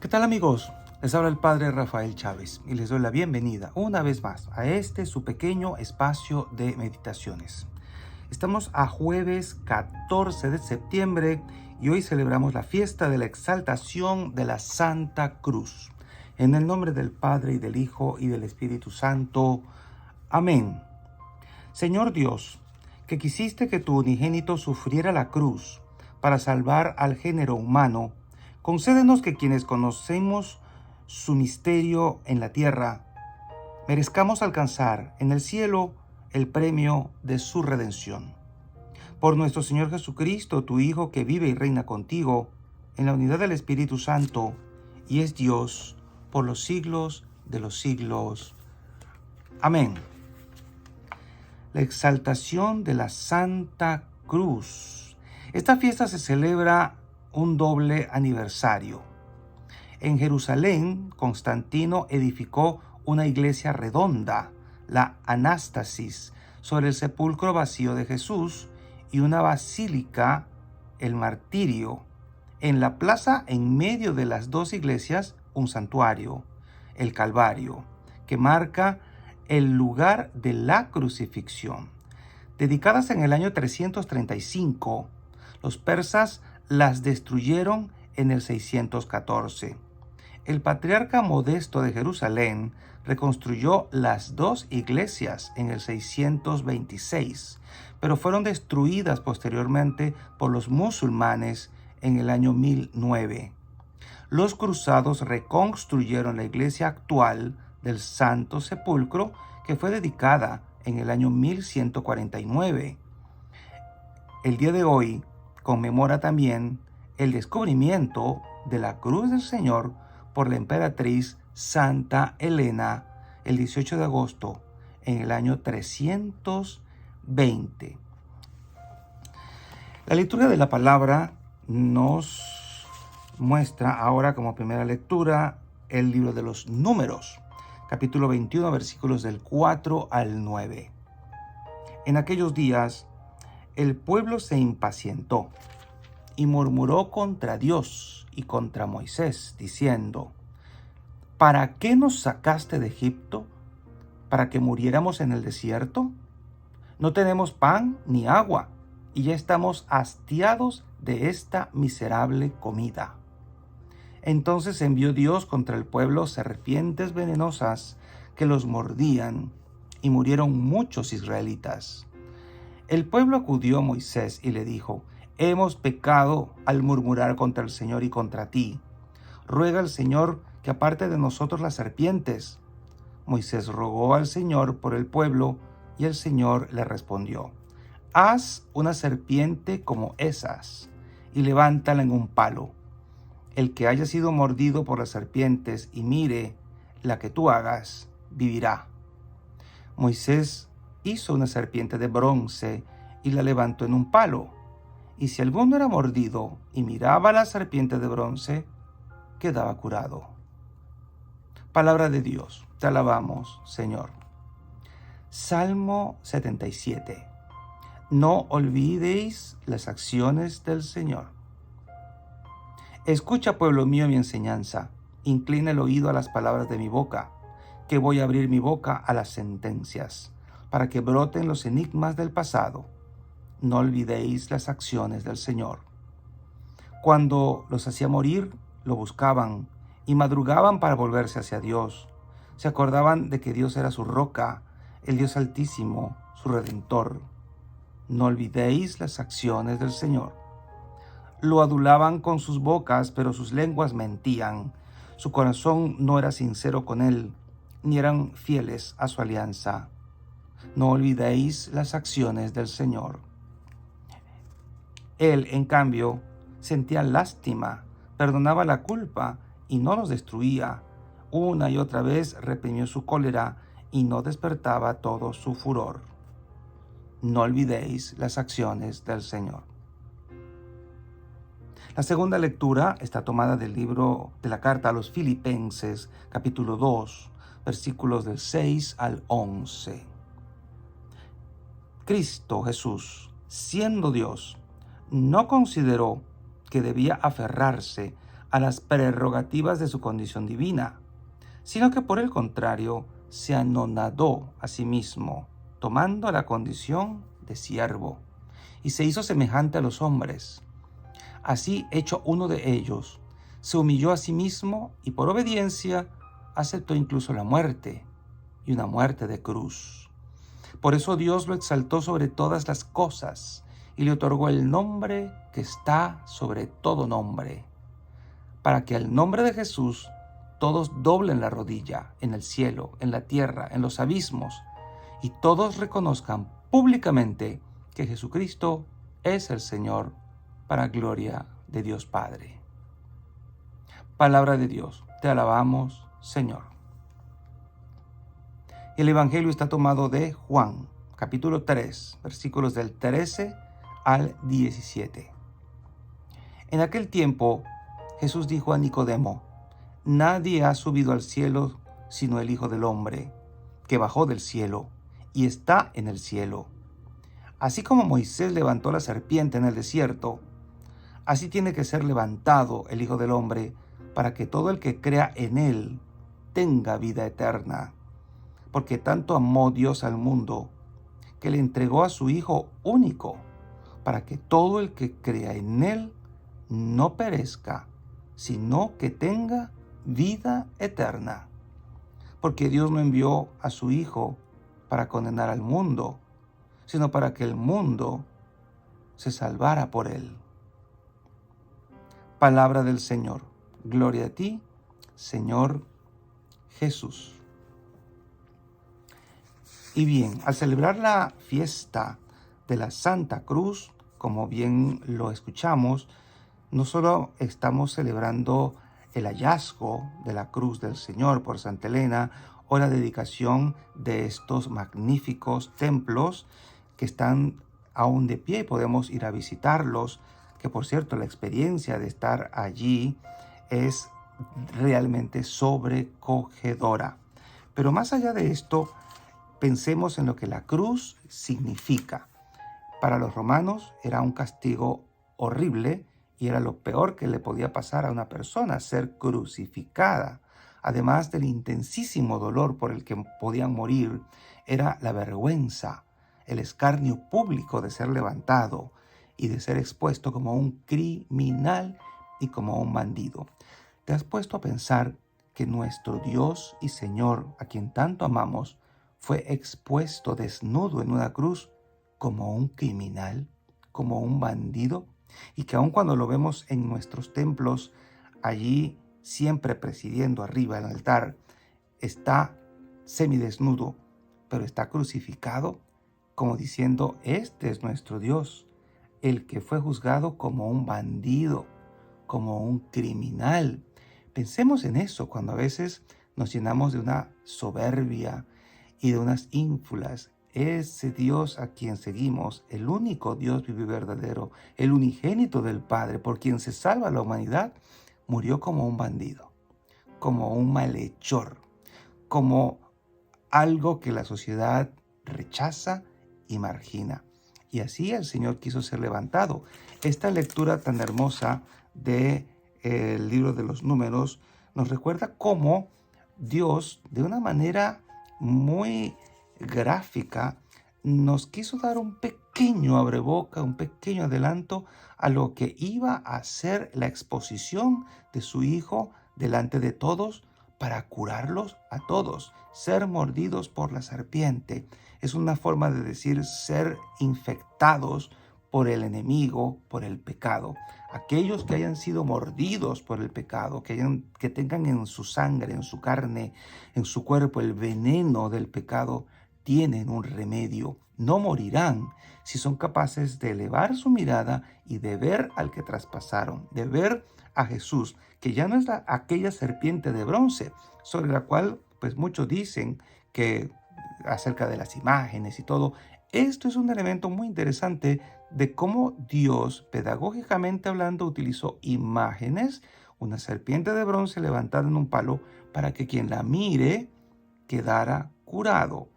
¿Qué tal, amigos? Les habla el Padre Rafael Chávez y les doy la bienvenida una vez más a este su pequeño espacio de meditaciones. Estamos a jueves 14 de septiembre y hoy celebramos la fiesta de la exaltación de la Santa Cruz. En el nombre del Padre y del Hijo y del Espíritu Santo. Amén. Señor Dios, que quisiste que tu unigénito sufriera la cruz para salvar al género humano, concédenos que quienes conocemos su misterio en la tierra, merezcamos alcanzar en el cielo el premio de su redención. Por nuestro Señor Jesucristo, tu Hijo, que vive y reina contigo, en la unidad del Espíritu Santo, y es Dios por los siglos de los siglos. Amén. La exaltación de la Santa Cruz. Esta fiesta se celebra un doble aniversario. En Jerusalén, Constantino edificó una iglesia redonda, la Anástasis, sobre el sepulcro vacío de Jesús y una basílica, el Martirio. En la plaza, en medio de las dos iglesias, un santuario, el Calvario, que marca el lugar de la crucifixión. Dedicadas en el año 335, los persas las destruyeron en el 614. El patriarca Modesto de Jerusalén reconstruyó las dos iglesias en el 626, pero fueron destruidas posteriormente por los musulmanes en el año 1009. Los cruzados reconstruyeron la iglesia actual del Santo Sepulcro, que fue dedicada en el año 1149. El día de hoy conmemora también el descubrimiento de la cruz del Señor por la emperatriz Santa Elena el 18 de agosto en el año 320. La lectura de la palabra nos muestra ahora como primera lectura el libro de los Números, capítulo 21, versículos del 4 al 9. En aquellos días el pueblo se impacientó y murmuró contra Dios y contra Moisés, diciendo: ¿Para qué nos sacaste de Egipto? ¿Para que muriéramos en el desierto? No tenemos pan ni agua, y ya estamos hastiados de esta miserable comida. Entonces envió Dios contra el pueblo serpientes venenosas que los mordían, y murieron muchos israelitas. El pueblo acudió a Moisés y le dijo: Hemos pecado al murmurar contra el Señor y contra ti. Ruega al Señor que aparte de nosotros las serpientes. Moisés rogó al Señor por el pueblo, y el Señor le respondió: Haz una serpiente como esas, y levántala en un palo. El que haya sido mordido por las serpientes y mire la que tú hagas, vivirá. Moisés hizo una serpiente de bronce y la levantó en un palo. Y si alguno era mordido y miraba a la serpiente de bronce, quedaba curado. Palabra de Dios, te alabamos, Señor. Salmo 77. No olvidéis las acciones del Señor. Escucha, pueblo mío, mi enseñanza. Inclina el oído a las palabras de mi boca, que voy a abrir mi boca a las sentencias, para que broten los enigmas del pasado. No olvidéis las acciones del Señor. Cuando los hacía morir, lo buscaban y madrugaban para volverse hacia Dios. Se acordaban de que Dios era su roca, el Dios Altísimo, su Redentor. No olvidéis las acciones del Señor. Lo adulaban con sus bocas, pero sus lenguas mentían. Su corazón no era sincero con él, ni eran fieles a su alianza. No olvidéis las acciones del Señor. Él, en cambio, sentía lástima, perdonaba la culpa y no los destruía. Una y otra vez reprimió su cólera y no despertaba todo su furor. No olvidéis las acciones del Señor. La segunda lectura está tomada del libro de la carta a los Filipenses, capítulo 2, versículos del 6 al 11. Cristo Jesús, siendo Dios, no consideró que debía aferrarse a las prerrogativas de su condición divina, sino que por el contrario se anonadó a sí mismo, tomando la condición de siervo, y se hizo semejante a los hombres. Así, hecho uno de ellos, se humilló a sí mismo y por obediencia aceptó incluso la muerte, y una muerte de cruz. Por eso Dios lo exaltó sobre todas las cosas y le otorgó el nombre que está sobre todo nombre, para que al nombre de Jesús todos doblen la rodilla en el cielo, en la tierra, en los abismos, y todos reconozcan públicamente que Jesucristo es el Señor, para gloria de Dios Padre. Palabra de Dios, te alabamos, Señor. El Evangelio está tomado de Juan, capítulo 3, versículos del 13 al 17. En aquel tiempo, Jesús dijo a Nicodemo: Nadie ha subido al cielo sino el Hijo del Hombre, que bajó del cielo y está en el cielo. Así como Moisés levantó la serpiente en el desierto, así tiene que ser levantado el Hijo del Hombre, para que todo el que crea en él tenga vida eterna. Porque tanto amó Dios al mundo, que le entregó a su Hijo único, para que todo el que crea en él no perezca, sino que tenga vida eterna. Porque Dios no envió a su Hijo para condenar al mundo, sino para que el mundo se salvara por él. Palabra del Señor. Gloria a ti, Señor Jesús. Y bien, al celebrar la fiesta de la Santa Cruz, como bien lo escuchamos, no solo estamos celebrando el hallazgo de la cruz del Señor por Santa Elena o la dedicación de estos magníficos templos que están aún de pie y podemos ir a visitarlos, que por cierto la experiencia de estar allí es realmente sobrecogedora. Pero más allá de esto, pensemos en lo que la cruz significa. Para los romanos era un castigo horrible y era lo peor que le podía pasar a una persona, ser crucificada. Además del intensísimo dolor por el que podían morir, era la vergüenza, el escarnio público de ser levantado y de ser expuesto como un criminal y como un bandido. ¿Te has puesto a pensar que nuestro Dios y Señor, a quien tanto amamos, fue expuesto desnudo en una cruz como un criminal, como un bandido? Y que aun cuando lo vemos en nuestros templos, allí siempre presidiendo arriba el altar, está semidesnudo, pero está crucificado, como diciendo: este es nuestro Dios, el que fue juzgado como un bandido, como un criminal. Pensemos en eso cuando a veces nos llenamos de una soberbia y de unas ínfulas. Ese Dios a quien seguimos, el único Dios vivo y verdadero, el unigénito del Padre, por quien se salva la humanidad, murió como un bandido, como un malhechor, como algo que la sociedad rechaza y margina. Y así el Señor quiso ser levantado. Esta lectura tan hermosa del libro de los Números nos recuerda cómo Dios, de una manera muy gráfica, nos quiso dar un pequeño abreboca, un pequeño adelanto a lo que iba a ser la exposición de su Hijo delante de todos, para curarlos a todos. Ser mordidos por la serpiente es una forma de decir ser infectados por el enemigo, por el pecado. Aquellos que hayan sido mordidos por el pecado, que tengan en su sangre, en su carne, en su cuerpo el veneno del pecado, tienen un remedio. No morirán si son capaces de elevar su mirada y de ver al que traspasaron, de ver a Jesús, que ya no es aquella serpiente de bronce sobre la cual pues muchos dicen que acerca de las imágenes y todo. Esto es un elemento muy interesante de cómo Dios, pedagógicamente hablando, utilizó imágenes, una serpiente de bronce levantada en un palo, para que quien la mire quedara curado.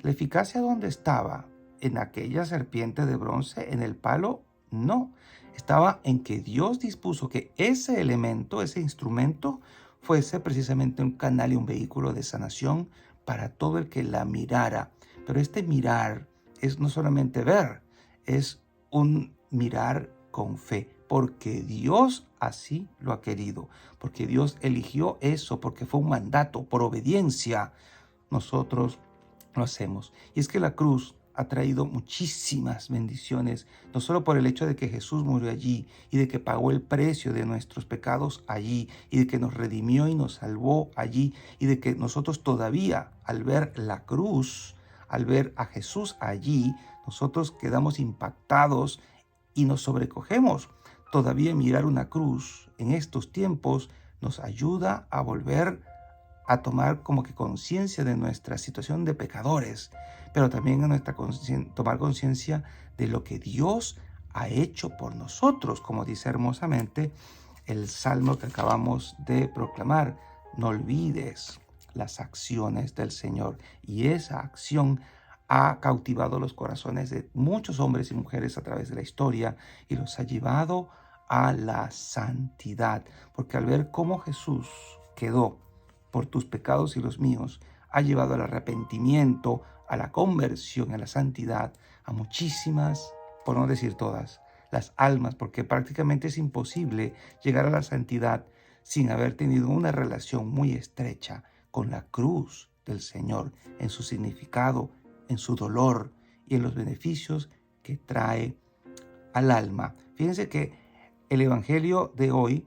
¿La eficacia dónde estaba? ¿En aquella serpiente de bronce, en el palo? No. estaba en que Dios dispuso que ese elemento, ese instrumento, fuese precisamente un canal y un vehículo de sanación para todo el que la mirara. Pero este mirar es no solamente ver, es un mirar con fe, porque Dios así lo ha querido, porque Dios eligió eso, porque fue un mandato, por obediencia nosotros lo hacemos. Y es que la cruz ha traído muchísimas bendiciones, no solo por el hecho de que Jesús murió allí y de que pagó el precio de nuestros pecados allí y de que nos redimió y nos salvó allí y de que nosotros todavía al ver la cruz, al ver a Jesús allí, nosotros quedamos impactados y nos sobrecogemos. Todavía mirar una cruz en estos tiempos nos ayuda a volver a tomar como que conciencia de nuestra situación de pecadores, pero también a tomar conciencia de lo que Dios ha hecho por nosotros, como dice hermosamente el salmo que acabamos de proclamar. No olvides las acciones del Señor, y esa acción ha cautivado los corazones de muchos hombres y mujeres a través de la historia y los ha llevado a la santidad, porque al ver cómo Jesús quedó por tus pecados y los míos, ha llevado al arrepentimiento, a la conversión, a la santidad, a muchísimas, por no decir todas, las almas, porque prácticamente es imposible llegar a la santidad sin haber tenido una relación muy estrecha con la cruz del Señor, en su significado, en su dolor y en los beneficios que trae al alma. Fíjense que el Evangelio de hoy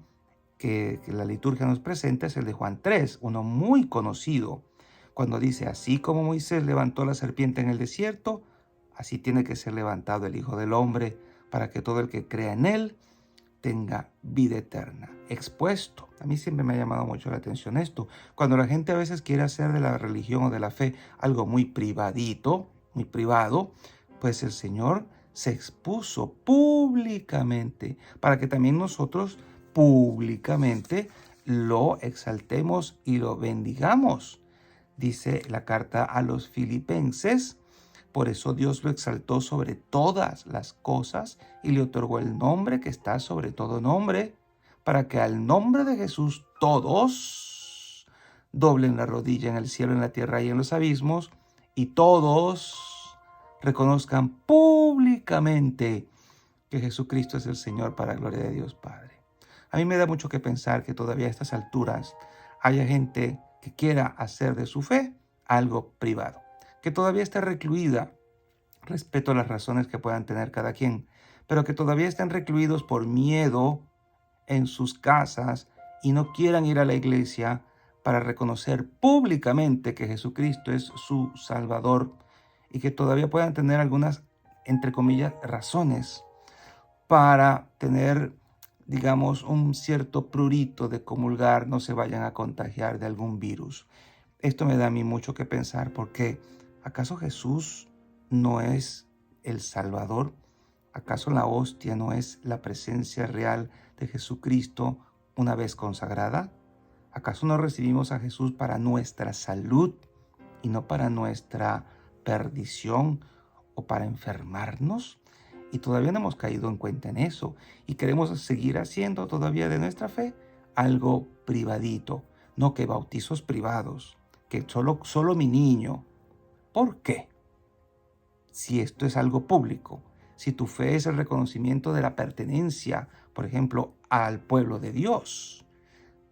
que la liturgia nos presenta es el de Juan 3, uno muy conocido, cuando dice: así como Moisés levantó la serpiente en el desierto, así tiene que ser levantado el Hijo del Hombre, para que todo el que crea en él tenga vida eterna. Expuesto. A mí siempre me ha llamado mucho la atención esto. Cuando la gente a veces quiere hacer de la religión o de la fe algo muy privadito, muy privado, pues el Señor se expuso públicamente para que también nosotros públicamente lo exaltemos y lo bendigamos. Dice la carta a los Filipenses: por eso Dios lo exaltó sobre todas las cosas y le otorgó el nombre que está sobre todo nombre, para que al nombre de Jesús todos doblen la rodilla en el cielo, en la tierra y en los abismos, y todos reconozcan públicamente que Jesucristo es el Señor, para gloria de Dios Padre. A mí me da mucho que pensar que todavía a estas alturas haya gente que quiera hacer de su fe algo privado, que todavía esté recluida. Respeto las razones que puedan tener cada quien, pero que todavía estén recluidos por miedo en sus casas y no quieran ir a la iglesia para reconocer públicamente que Jesucristo es su Salvador, y que todavía puedan tener algunas, entre comillas, razones para tener, digamos, un cierto prurito de comulgar, no se vayan a contagiar de algún virus. Esto me da a mí mucho que pensar, porque ¿acaso Jesús no es el Salvador? ¿Acaso la hostia no es la presencia real de Jesucristo una vez consagrada? ¿Acaso no recibimos a Jesús para nuestra salud y no para nuestra perdición o para enfermarnos? Y todavía no hemos caído en cuenta en eso, y queremos seguir haciendo todavía de nuestra fe algo privadito. No, que bautizos privados, que solo mi niño. ¿Por qué? Si esto es algo público, si tu fe es el reconocimiento de la pertenencia, por ejemplo, al pueblo de Dios,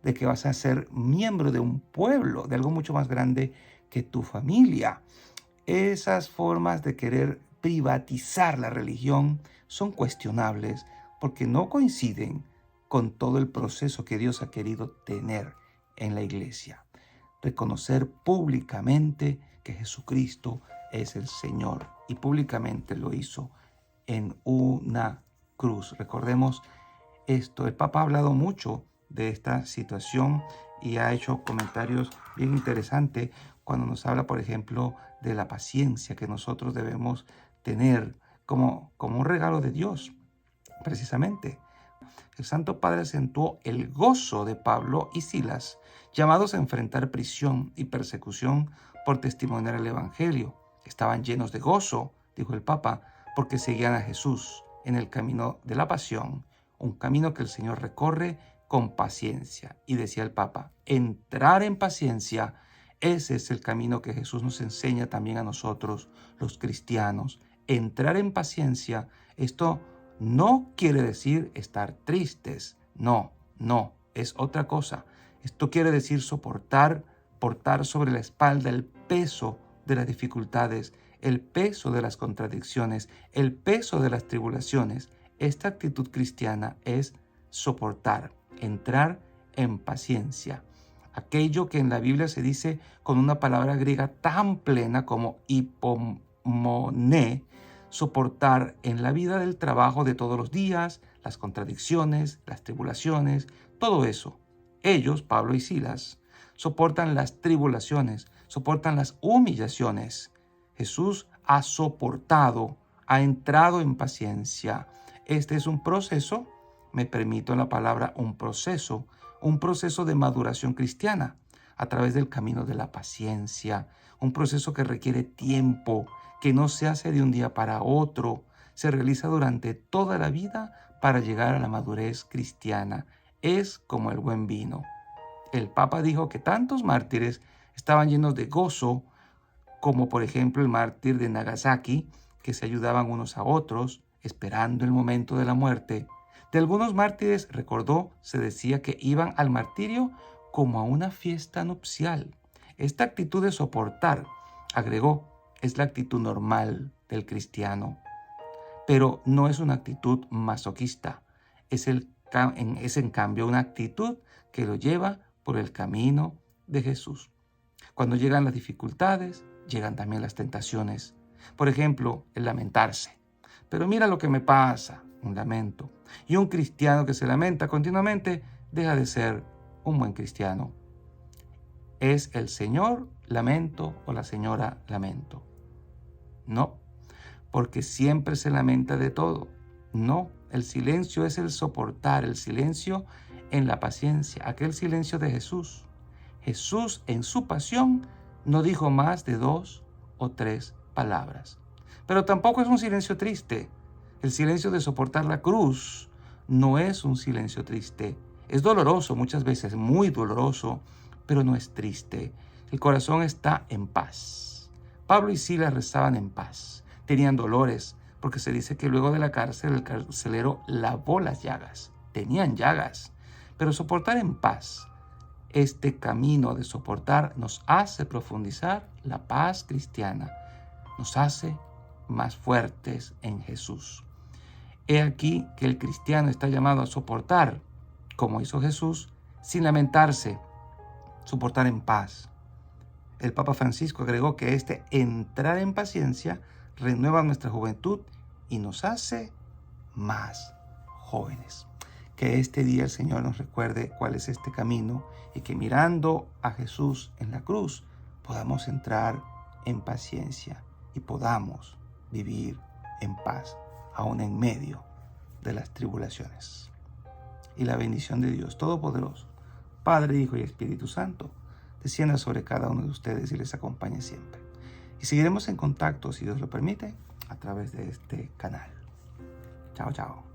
de que vas a ser miembro de un pueblo, de algo mucho más grande que tu familia. Esas formas de querer privatizar la religión son cuestionables, porque no coinciden con todo el proceso que Dios ha querido tener en la iglesia. Reconocer públicamente que Jesucristo es el Señor, y públicamente lo hizo en una cruz. Recordemos esto. El Papa ha hablado mucho de esta situación y ha hecho comentarios bien interesantes cuando nos habla, por ejemplo, de la paciencia que nosotros debemos tener como un regalo de Dios. Precisamente, el Santo Padre acentuó el gozo de Pablo y Silas, llamados a enfrentar prisión y persecución por testimoniar el Evangelio. Estaban llenos de gozo, dijo el Papa, porque seguían a Jesús en el camino de la pasión un camino que el Señor recorre con paciencia. Y decía el Papa, entrar en paciencia, ese es el camino que Jesús nos enseña también a nosotros, los cristianos. Entrar en paciencia, esto no quiere decir estar tristes, no, es otra cosa. Esto quiere decir portar sobre la espalda el peso de las dificultades, el peso de las contradicciones, el peso de las tribulaciones. Esta actitud cristiana es soportar, entrar en paciencia. Aquello que en la Biblia se dice con una palabra griega tan plena como hipomoné, soportar en la vida del trabajo de todos los días, las contradicciones, las tribulaciones, todo eso. Ellos, Pablo y Silas, soportan las tribulaciones, soportan las humillaciones. Jesús ha soportado, ha entrado en paciencia. Este es un proceso, me permito la palabra un proceso de maduración cristiana a través del camino de la paciencia, un proceso que requiere tiempo, que no se hace de un día para otro, se realiza durante toda la vida para llegar a la madurez cristiana. Es como el buen vino. El Papa dijo que tantos mártires estaban llenos de gozo, como por ejemplo el mártir de Nagasaki, que se ayudaban unos a otros, esperando el momento de la muerte. De algunos mártires, recordó, se decía que iban al martirio como a una fiesta nupcial. Esta actitud de soportar, agregó, es la actitud normal del cristiano. Pero no es una actitud masoquista, es en cambio una actitud que lo lleva por el camino de Jesús. Cuando llegan las dificultades, llegan también las tentaciones. Por ejemplo, el lamentarse. Pero mira lo que me pasa, un lamento. Y un cristiano que se lamenta continuamente deja de ser un buen cristiano. ¿Es el señor lamento o la señora lamento? No, porque siempre se lamenta de todo. No, el silencio es el soportar, el silencio en la paciencia, aquel silencio de Jesús. Jesús en su pasión no dijo más de 2 o 3 palabras. Pero tampoco es un silencio triste. El silencio de soportar la cruz no es un silencio triste. Es doloroso muchas veces, muy doloroso, pero no es triste. El corazón está en paz. Pablo y Silas rezaban en paz. Tenían dolores, porque se dice que luego de la cárcel el carcelero lavó las llagas. Tenían llagas, pero soportar en paz. Este camino de soportar nos hace profundizar la paz cristiana, nos hace más fuertes en Jesús. He aquí que el cristiano está llamado a soportar, como hizo Jesús, sin lamentarse, soportar en paz. El Papa Francisco agregó que este entrar en paciencia renueva nuestra juventud y nos hace más jóvenes. Que este día el Señor nos recuerde cuál es este camino y que mirando a Jesús en la cruz podamos entrar en paciencia y podamos vivir en paz, aún en medio de las tribulaciones. Y la bendición de Dios Todopoderoso, Padre, Hijo y Espíritu Santo, descienda sobre cada uno de ustedes y les acompañe siempre. Y seguiremos en contacto, si Dios lo permite, a través de este canal. Chao, chao.